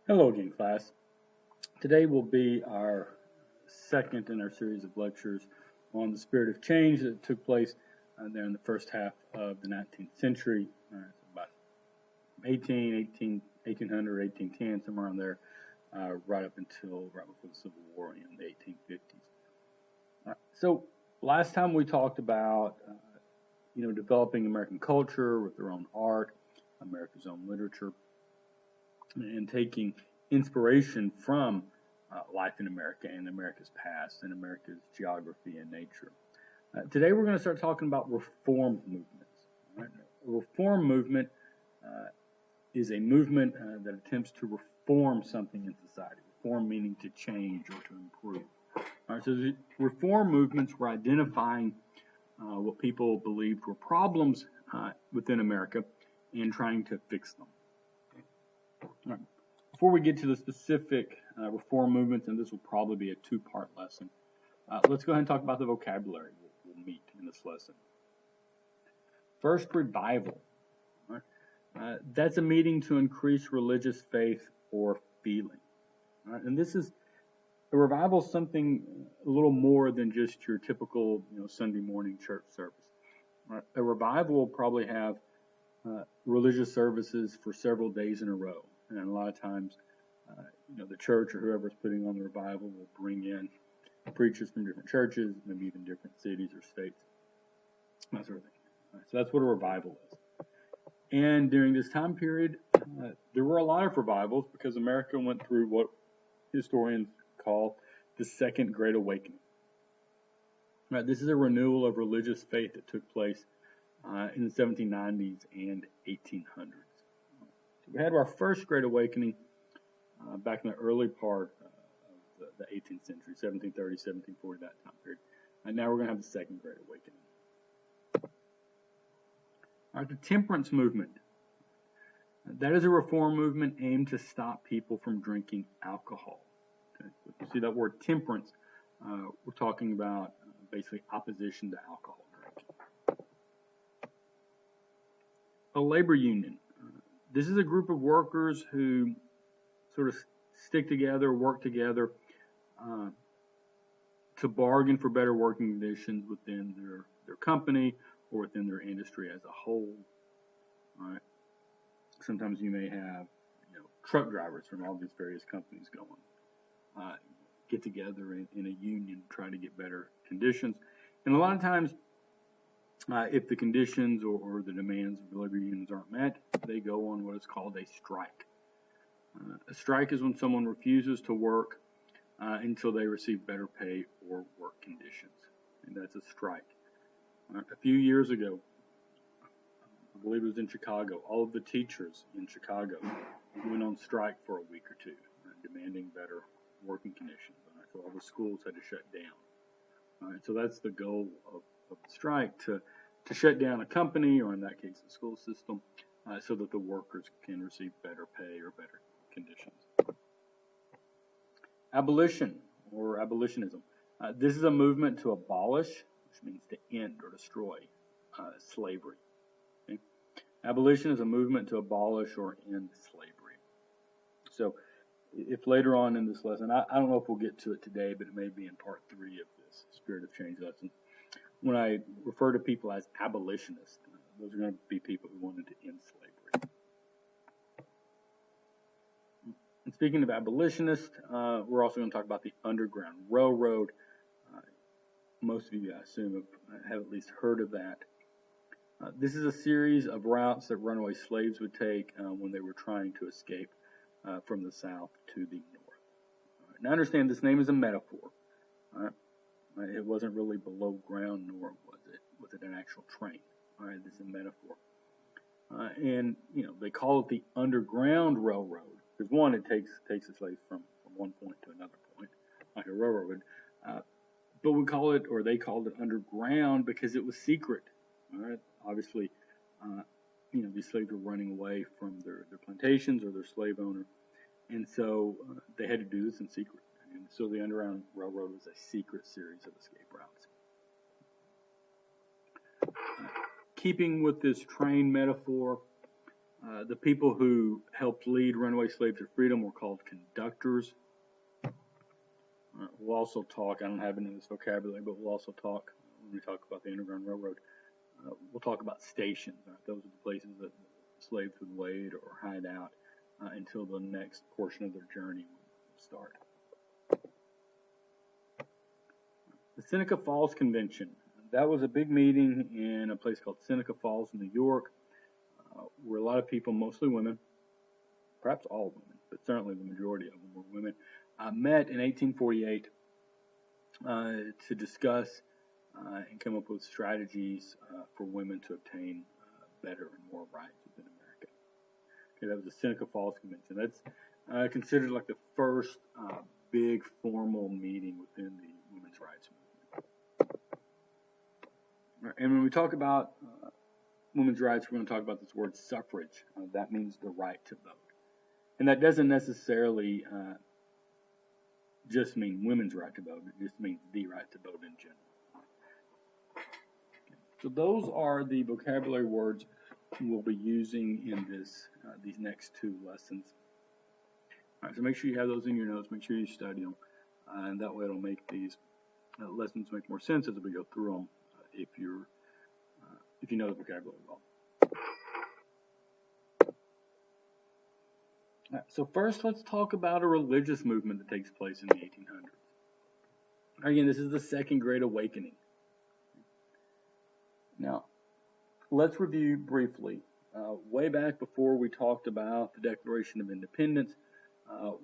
Hello again, class. Today will be our second in our series of lectures on the spirit of change that took place there in the first half of the 19th century, about 1800, 1810, somewhere around there, right up until right before the Civil War in the 1850s. So last time we talked about developing American culture with their own art, America's own literature, and taking inspiration from life in America and America's past and America's geography and nature. Today we're going to start talking about reform movements. Right? A reform movement is a movement that attempts to reform something in society. Reform meaning to change or to improve. All right, so the reform movements were identifying what people believed were problems within America and trying to fix them. All right. Before we get to the specific reform movements, and this will probably be a two-part lesson, let's go ahead and talk about the vocabulary we'll meet in this lesson. First, revival. Right? That's a meeting to increase religious faith or feeling. Right? And this is a revival is something a little more than just your typical Sunday morning church service. Right? A revival will probably have religious services for several days in a row. And a lot of times, the church or whoever's putting on the revival will bring in preachers from different churches, maybe even different cities or states, that sort of thing. Right, so that's what a revival is. And during this time period, there were a lot of revivals because America went through what historians call the Second Great Awakening. Right, this is a renewal of religious faith that took place in the 1790s and 1800s. We had our first Great Awakening back in the early part of the 18th century, 1730, 1740, that time period. And now we're going to have the Second Great Awakening. All right, the Temperance Movement. That is a reform movement aimed to stop people from drinking alcohol. Okay? So if you see that word temperance, we're talking about basically opposition to alcohol drinking. A labor union. This is a group of workers who sort of stick together, work together to bargain for better working conditions within their company or within their industry as a whole. All right. Sometimes you may have truck drivers from all these various companies going get together in a union trying to get better conditions. And a lot of times, if the conditions or the demands of the labor unions aren't met, they go on what is called a strike. A strike is when someone refuses to work until they receive better pay or work conditions, and that's a strike. A few years ago, I believe it was in Chicago, all of the teachers in Chicago went on strike for a week or two, demanding better working conditions. So all the schools had to shut down. So that's the goal of the strike, to shut down a company, or in that case, the school system, so that the workers can receive better pay or better conditions. Abolition or abolitionism. This is a movement to abolish, which means to end or destroy slavery. Okay? Abolition is a movement to abolish or end slavery. So if later on in this lesson, I don't know if we'll get to it today, but it may be in part 3 of this Spirit of Change lesson. When I refer to people as abolitionists, those are going to be people who wanted to end slavery. And speaking of abolitionists, we're also going to talk about the Underground Railroad. Most of you, I assume, have at least heard of that. This is a series of routes that runaway slaves would take when they were trying to escape from the South to the North. Now, understand this name is a metaphor. It wasn't really below ground, nor was it an actual train. All right, this is a metaphor. And they call it the Underground Railroad because one, it takes the slaves from one point to another point, like a railroad would. But we call it, or they called it, underground because it was secret. All right, obviously, these slaves were running away from their plantations or their slave owner, and so they had to do this in secret. And so the Underground Railroad was a secret series of escape routes. Keeping with this train metaphor, The people who helped lead runaway slaves to freedom were called conductors. We'll also talk, I don't have any of this vocabulary, but we'll also talk, when we talk about the Underground Railroad, we'll talk about stations. Those are the places that slaves would wait or hide out until the next portion of their journey would start. The Seneca Falls Convention. That was a big meeting in a place called Seneca Falls, New York, where a lot of people, mostly women, perhaps all women, but certainly the majority of them were women, met in 1848 to discuss and come up with strategies for women to obtain better and more rights within America. Okay, that was the Seneca Falls Convention. That's considered like the first big formal meeting within the women's rights movement. And when we talk about women's rights, we're going to talk about this word suffrage. That means the right to vote. And that doesn't necessarily just mean women's right to vote. It just means the right to vote in general. So those are the vocabulary words we'll be using in these next two lessons. All right, so make sure you have those in your notes. Make sure you study them, and that way it'll make these lessons make more sense as we go through them. If you know the vocabulary well. All right, so first, let's talk about a religious movement that takes place in the 1800s. Again, this is the Second Great Awakening. Now, let's review briefly. Way back before we talked about the Declaration of Independence,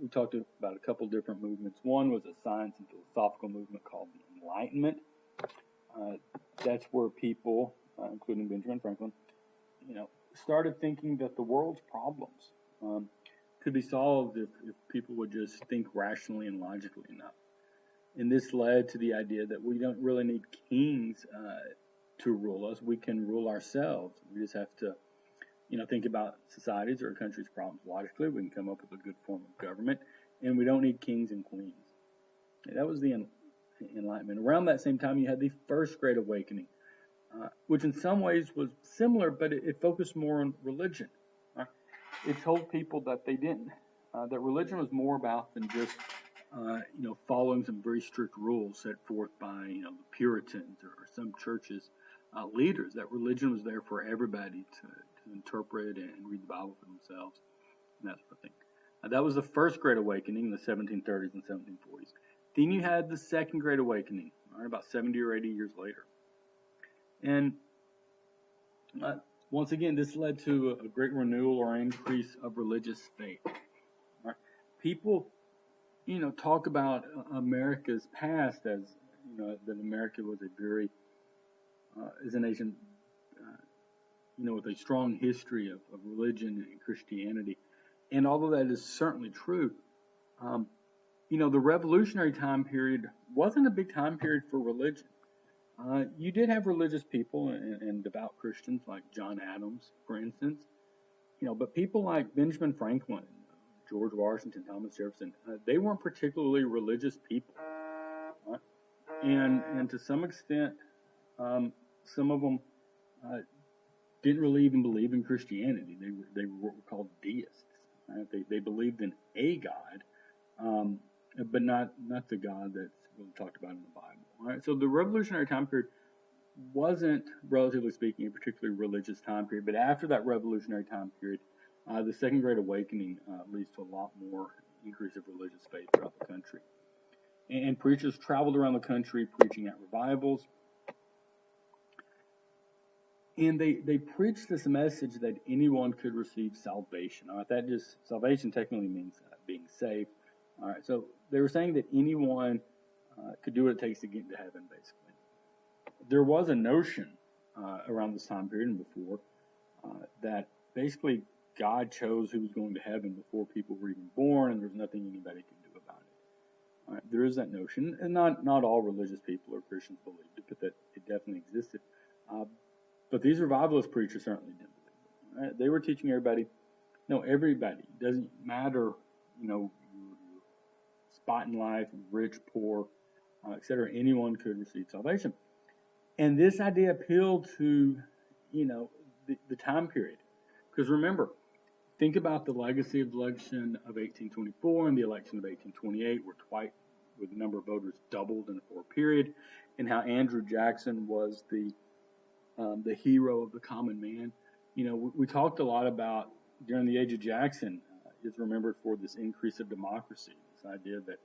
we talked about a couple different movements. One was a science and philosophical movement called the Enlightenment. That's where people, including Benjamin Franklin, started thinking that the world's problems could be solved if people would just think rationally and logically enough. And this led to the idea that we don't really need kings to rule us. We can rule ourselves. We just have to, think about societies or a country's problems logically. We can come up with a good form of government, and we don't need kings and queens. And that was the Enlightenment. Around that same time, you had the First Great Awakening, which in some ways was similar, but it focused more on religion. It told people that they didn't, that religion was more about than just, following some very strict rules set forth by, the Puritans or some churches' leaders. That religion was there for everybody to interpret and read the Bible for themselves, and that sort of thing. That was the First Great Awakening in the 1730s and 1740s. Then you had the Second Great Awakening, about 70 or 80 years later. And once again, this led to a great renewal or increase of religious faith. Right? People, talk about America's past as, that America was is a nation, with a strong history of religion and Christianity. And although that is certainly true, the revolutionary time period wasn't a big time period for religion. You did have religious people and devout Christians like John Adams, for instance, but people like Benjamin Franklin, George Washington, Thomas Jefferson, they weren't particularly religious people. Right? And to some extent, some of them didn't really even believe in Christianity. They were what were called deists. Right? They believed in a God, but not the God that's really talked about in the Bible. All right? So the revolutionary time period wasn't, relatively speaking, a particularly religious time period. But after that revolutionary time period, the Second Great Awakening leads to a lot more increase of religious faith throughout the country. And preachers traveled around the country preaching at revivals. And they preached this message that anyone could receive salvation. All right, salvation technically means being saved. All right, so they were saying that anyone could do what it takes to get into heaven, basically. There was a notion around this time period and before that basically God chose who was going to heaven before people were even born, and there's nothing anybody could do about it. All right, there is that notion, and not all religious people or Christians believed it, but that it definitely existed. But these revivalist preachers certainly didn't believe it. Right? They were teaching everybody, everybody, doesn't matter, your spot in life, rich, poor, etc. Anyone could receive salvation. And this idea appealed to, the time period. Because remember, think about the legacy of the election of 1824 and the election of 1828, where the number of voters doubled in a 4 period, and how Andrew Jackson was the hero of the common man. We talked a lot about during the age of Jackson is remembered for this increase of democracy, this idea that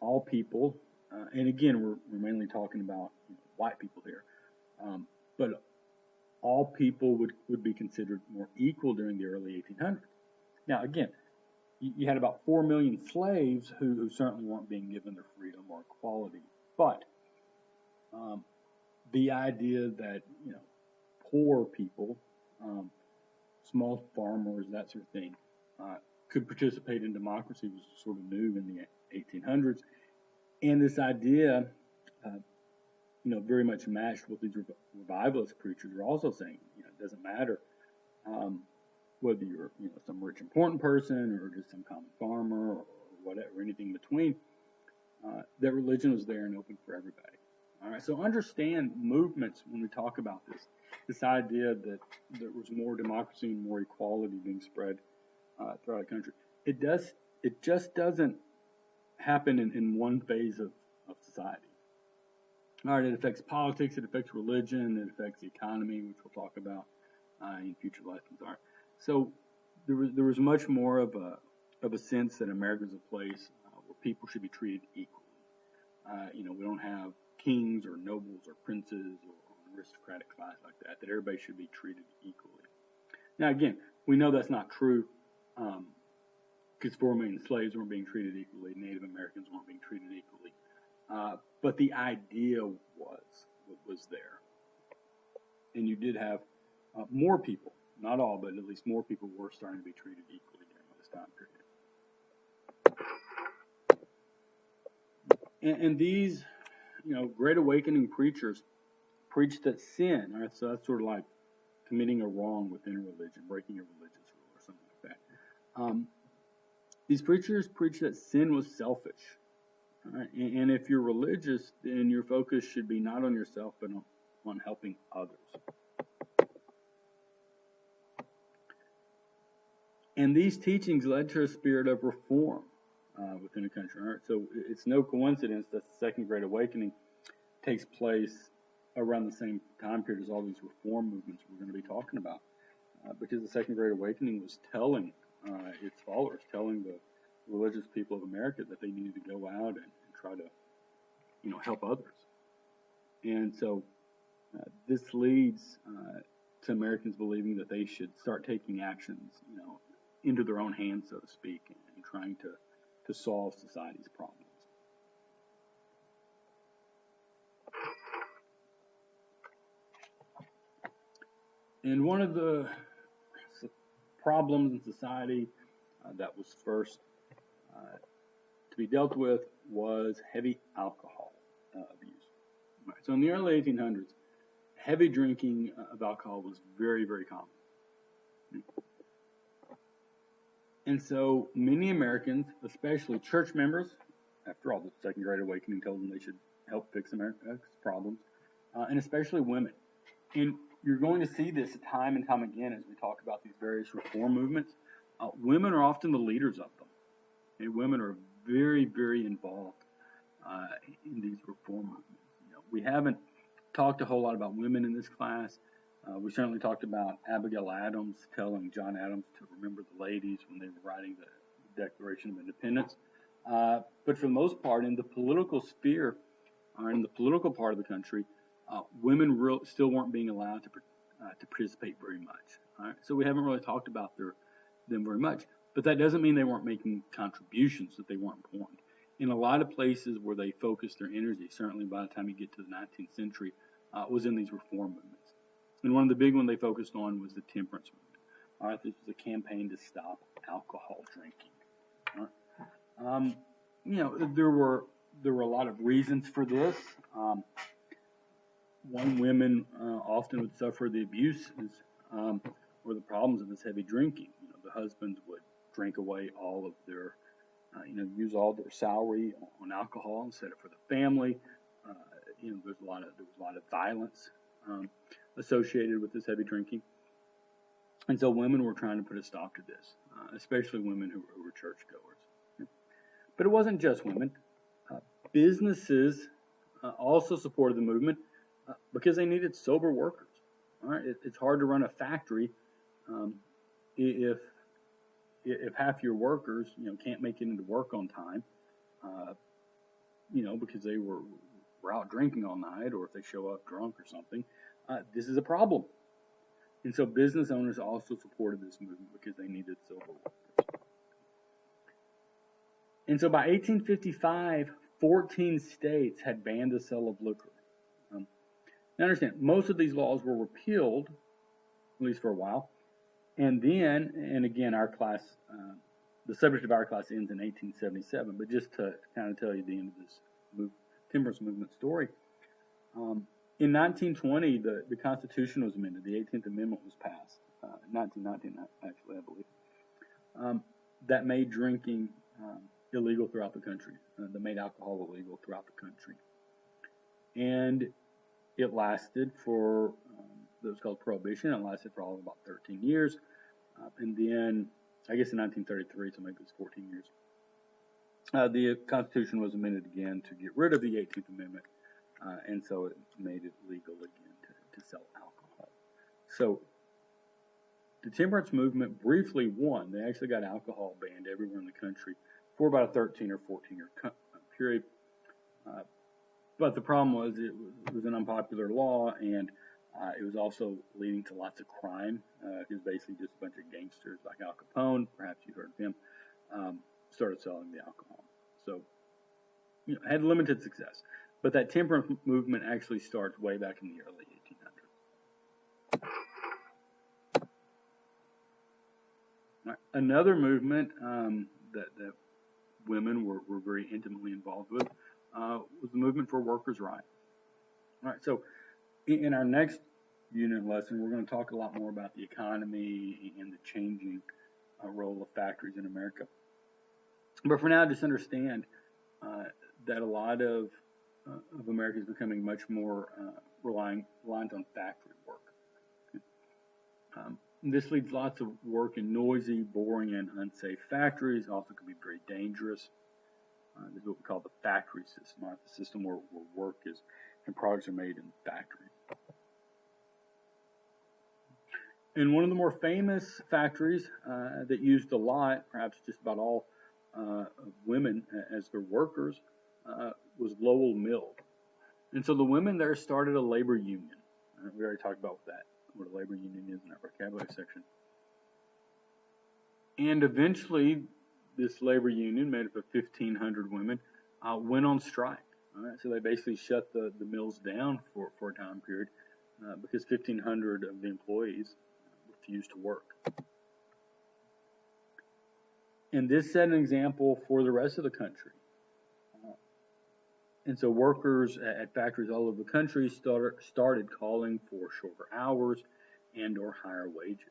all people, and again, we're mainly talking about white people here, but all people would be considered more equal during the early 1800s. Now, again, you had about 4 million slaves who certainly weren't being given their freedom or equality, but the idea that poor people, small farmers, that sort of thing, could participate in democracy was sort of new in the 1800s, and this idea, very much matched what these revivalist preachers are also saying. It doesn't matter whether you're some rich important person or just some common farmer or whatever, anything in between. That religion was there and open for everybody. All right, so understand movements when we talk about this idea that there was more democracy and more equality being spread throughout the country. It just doesn't happen in one phase of society. All right, it affects politics, it affects religion, it affects the economy, which we'll talk about in future lessons. All right, so there was much more of a sense that America is a place where people should be treated equally. We don't have kings or nobles or princes or an aristocratic class like that everybody should be treated equally. Now, again, we know that's not true because 4 million slaves weren't being treated equally, Native Americans weren't being treated equally. But the idea was there. And you did have more people, not all, but at least more people were starting to be treated equally during this time period. And these, Great Awakening preachers preached that sin, all right, so that's sort of like committing a wrong within a religion, breaking a religious rule or something like that. These preachers preached that sin was selfish. All right? And if you're religious, then your focus should be not on yourself, but on helping others. And these teachings led to a spirit of reform within the country. All right? So it's no coincidence that the Second Great Awakening takes place around the same time period as all these reform movements we're going to be talking about. Because the Second Great Awakening was telling its followers, telling the religious people of America that they needed to go out and try to, help others. And so this leads to Americans believing that they should start taking actions, into their own hands, so to speak, and trying to solve society's problems. And one of the problems in society that was first to be dealt with was heavy alcohol abuse. Right. So in the early 1800s, heavy drinking of alcohol was very, very common. And so many Americans, especially church members, after all, the Second Great Awakening told them they should help fix America's problems, and especially women. And you're going to see this time and time again as we talk about these various reform movements. Women are often the leaders of them. And women are very, very involved in these reform movements. We haven't talked a whole lot about women in this class. We certainly talked about Abigail Adams telling John Adams to remember the ladies when they were writing the Declaration of Independence. But for the most part, in the political sphere, or in the political part of the country, women still weren't being allowed to participate very much. All right? So we haven't really talked about them very much. But that doesn't mean they weren't making contributions, that they weren't important. In a lot of places where they focused their energy, certainly by the time you get to the 19th century, was in these reform movements. And one of the big ones they focused on was the Temperance Movement. All right, this was a campaign to stop alcohol drinking. All right? There were a lot of reasons for this. One, women often would suffer the abuses or the problems of this heavy drinking. The husbands would drink away all of their, use all their salary on alcohol and set it for the family. There was a lot of violence associated with this heavy drinking. And so women were trying to put a stop to this, especially women who were churchgoers. But it wasn't just women. Uh, Businesses also supported the movement because they needed sober workers. All right, it's hard to run a factory um, if half your workers can't make it into work on time, uh, because they were out drinking all night, or if they show up drunk or something. This is a problem. And so business owners also supported this movement because they needed sober workers. And so by 1855, 14 states had banned the sale of liquor. Now understand, most of these laws were repealed, at least for a while. And then, and again, our class, the subject of our class ends in 1877, but just to kind of tell you the end of this temperance movement story. In 1920, the Constitution was amended. The 18th Amendment was passed. 1919, actually, I believe. That made drinking illegal throughout the country. That made alcohol illegal throughout the country. And it lasted for, it was called Prohibition. It lasted for all of about 13 years. And then, I guess in 1933, so maybe it's 14 years, the Constitution was amended again to get rid of the 18th Amendment. And so it made it legal again to sell alcohol. So the temperance movement briefly won. They actually got alcohol banned everywhere in the country for about a 13 or 14 year period. But the problem was it was an unpopular law, and it was also leading to lots of crime. It was basically just a bunch of gangsters like Al Capone, perhaps you heard of him, started selling the alcohol. So, had limited success. But that temperance movement actually starts way back in the early 1800s. Right. Another movement that women were very intimately involved with was the movement for workers' rights. All right, so in our next unit lesson, we're going to talk a lot more about the economy and the changing role of factories in America. But for now, just understand that a lot of America is becoming much more reliant on factory work. This leads lots of work in noisy, boring, and unsafe factories. Also can be very dangerous. This is what we call the factory system, right? The system where work is and products are made in factories. And one of the more famous factories that used a lot, perhaps just about all of women as their workers, was Lowell Mill. And so the women there started a labor union. We already talked about what a labor union is in our vocabulary section. And eventually, this labor union, made up of 1,500 women, went on strike. All right? So they basically shut the mills down for a time period because 1,500 of the employees refused to work. And this set an example for the rest of the country. And so workers at factories all over the country started calling for shorter hours and or higher wages.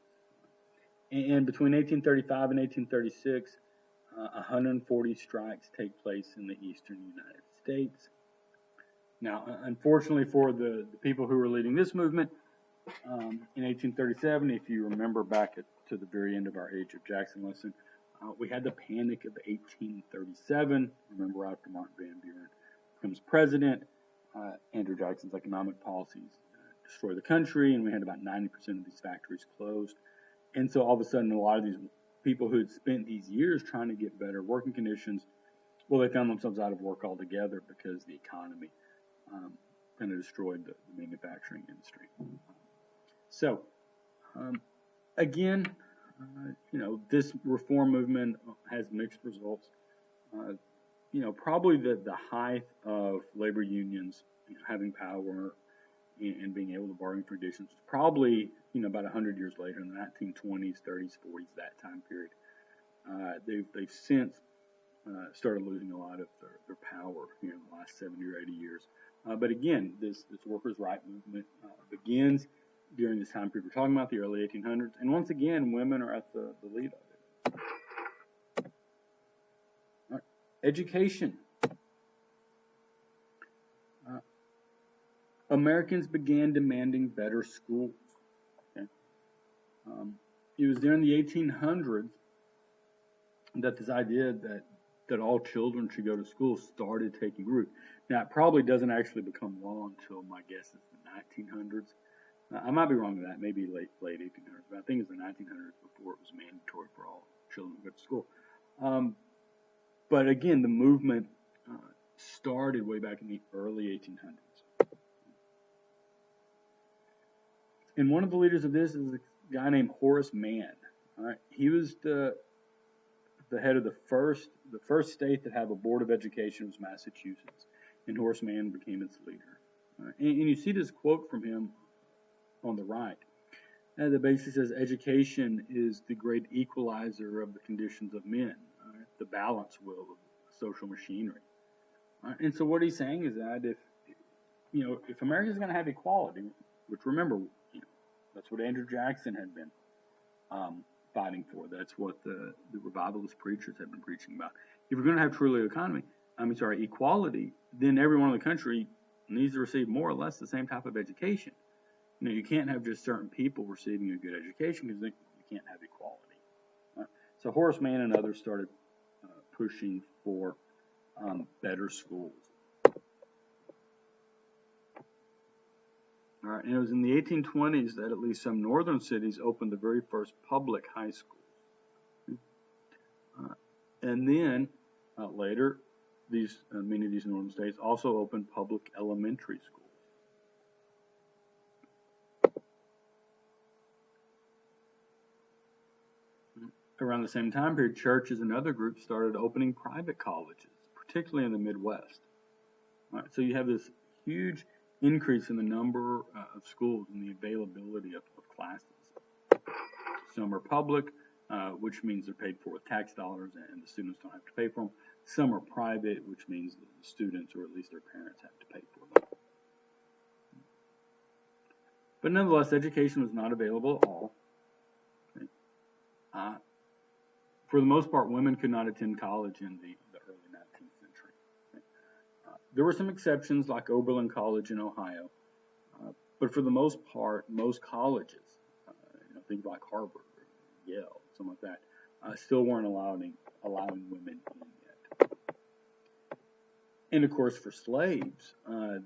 And between 1835 and 1836, 140 strikes take place in the eastern United States. Now, unfortunately for the people who were leading this movement, in 1837, if you remember back to the very end of our Age of Jackson lesson, we had the Panic of 1837. Remember, after Martin Van Buren becomes president, Andrew Jackson's economic policies destroy the country, and we had about 90% of these factories closed. And so all of a sudden, a lot of these people who had spent these years trying to get better working conditions, well, they found themselves out of work altogether because the economy kind of destroyed the manufacturing industry. So, again, this reform movement has mixed results. Probably the height of labor unions having power and being able to bargain for conditions, probably about 100 years later, in the 1920s, 30s, 40s, that time period. They've since started losing a lot of their power in the last 70 or 80 years. But again, this workers' right movement begins during this time period we're talking about, the early 1800s, and once again, women are at the lead of it. All right. Education. Americans began demanding better schools. Okay? it was during the 1800s that this idea that all children should go to school started taking root. Now, it probably doesn't actually become law until, my guess is the 1900s. I might be wrong with that, maybe late 1800s, but I think it's the 1900s before it was mandatory for all children to go to school. But again, the movement started way back in the early 1800s. And one of the leaders of this is a guy named Horace Mann. All right, he was the head of the first state that had a board of education was Massachusetts, and Horace Mann became its leader. And you see this quote from him on the right. That basically says, education is the great equalizer of the conditions of men, the balance wheel of social machinery. And so what he's saying is that if America is going to have equality, which remember, that's what Andrew Jackson had been fighting for. That's what the revivalist preachers had been preaching about. If we're going to have truly equality, then everyone in the country needs to receive more or less the same type of education. You can't have just certain people receiving a good education because you can't have equality. So Horace Mann and others started pushing for better schools. All right, and it was in the 1820s that at least some northern cities opened the very first public high schools. And then later, many of these northern states also opened public elementary schools. Around the same time period, churches and other groups started opening private colleges, particularly in the Midwest. All right, so you have this huge increase in the number of schools and the availability of classes. Some are public, which means they're paid for with tax dollars and the students don't have to pay for them. Some are private, which means that the students, or at least their parents, have to pay for them. But nonetheless, education was not available at all. Okay. For the most part, women could not attend college in the early 19th century. Okay. There were some exceptions, like Oberlin College in Ohio, but for the most part, most colleges, things like Harvard or Yale, something like that, still weren't allowing women in yet. And of course, for slaves,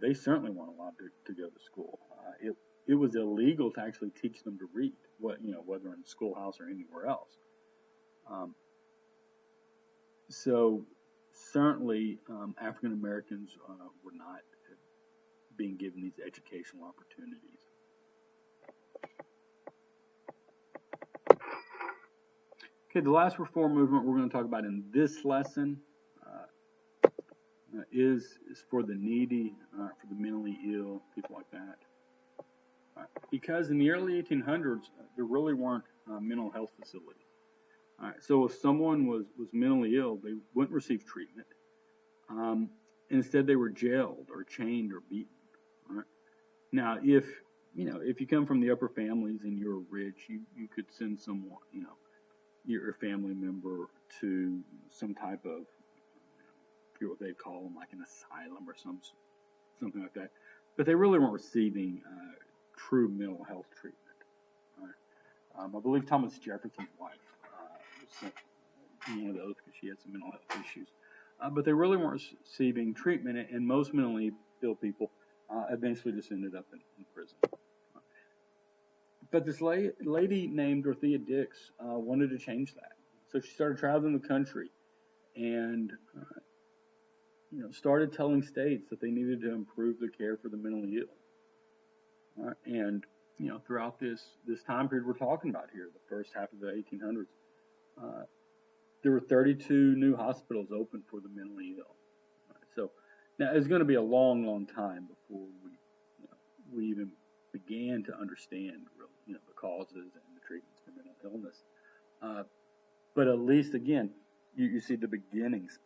they certainly weren't allowed to go to school. It was illegal to actually teach them to read, whether in the schoolhouse or anywhere else. So certainly, African Americans were not being given these educational opportunities. Okay, the last reform movement we're going to talk about in this lesson is for the needy, for the mentally ill, people like that. Because in the early 1800s, there really weren't mental health facilities. So if someone was mentally ill, they wouldn't receive treatment. Instead, they were jailed or chained or beaten. Now, if you come from the upper families and you're rich, you could send someone, your family member to some type of, I forget what they'd call them, like an asylum or something like that. But they really weren't receiving true mental health treatment. I believe Thomas Jefferson's wife was sent one of those because she had some mental health issues. But they really weren't receiving treatment, and most mentally ill people eventually just ended up in prison. But this lady named Dorothea Dix wanted to change that. So she started traveling the country and started telling states that they needed to improve the care for the mentally ill. And throughout this time period we're talking about here, the first half of the 1800s, there were 32 new hospitals open for the mentally ill. So now it's going to be a long, long time before we even began to understand the causes and the treatments for mental illness. But at least, again, you see the beginnings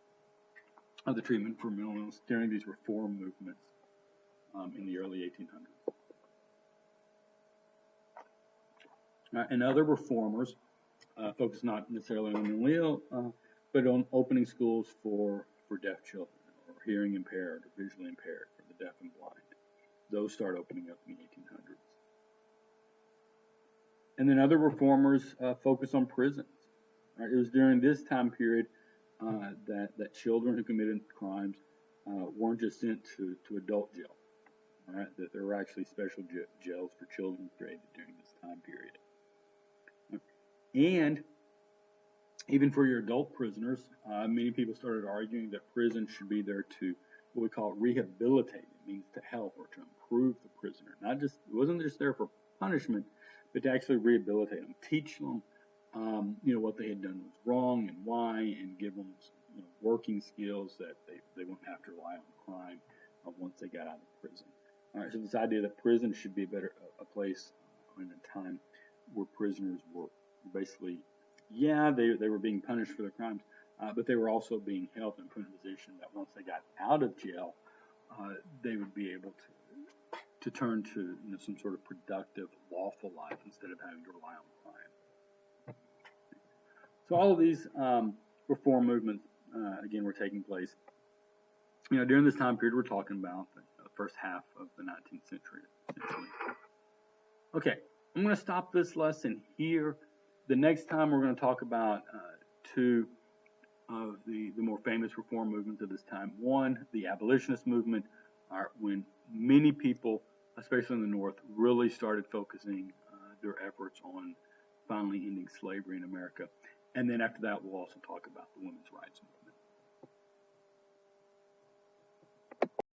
of the treatment for mental illness during these reform movements in the early 1800s. And other reformers focused not necessarily on mentally ill, but on opening schools for deaf children, or hearing impaired, or visually impaired, for the deaf and blind. Those start opening up in the 1800s. And then other reformers focused on prisons. Right? It was during this time period that children who committed crimes weren't just sent to adult jail. All right, that there were actually special jails for children created during this time period. And even for your adult prisoners, many people started arguing that prison should be there to what we call rehabilitate. It means to help or to improve the prisoner. Not just, it wasn't just there for punishment, but to actually rehabilitate them, teach them, what they had done was wrong and why, and give them working skills that they wouldn't have to rely on crime once they got out of prison. All right, so this idea that prison should be a place in a time where prisoners were basically, they were being punished for their crimes, but they were also being helped and put in a position that once they got out of jail, they would be able to turn to some sort of productive, lawful life instead of having to rely on crime. So all of these reform movements, again, were taking place. During this time period, we're talking about the first half of the 19th century, essentially. Okay, I'm going to stop this lesson here. The next time we're going to talk about two of the more famous reform movements of this time. One, the abolitionist movement, when many people, especially in the North, really started focusing their efforts on finally ending slavery in America. And then after that, we'll also talk about the women's rights movement.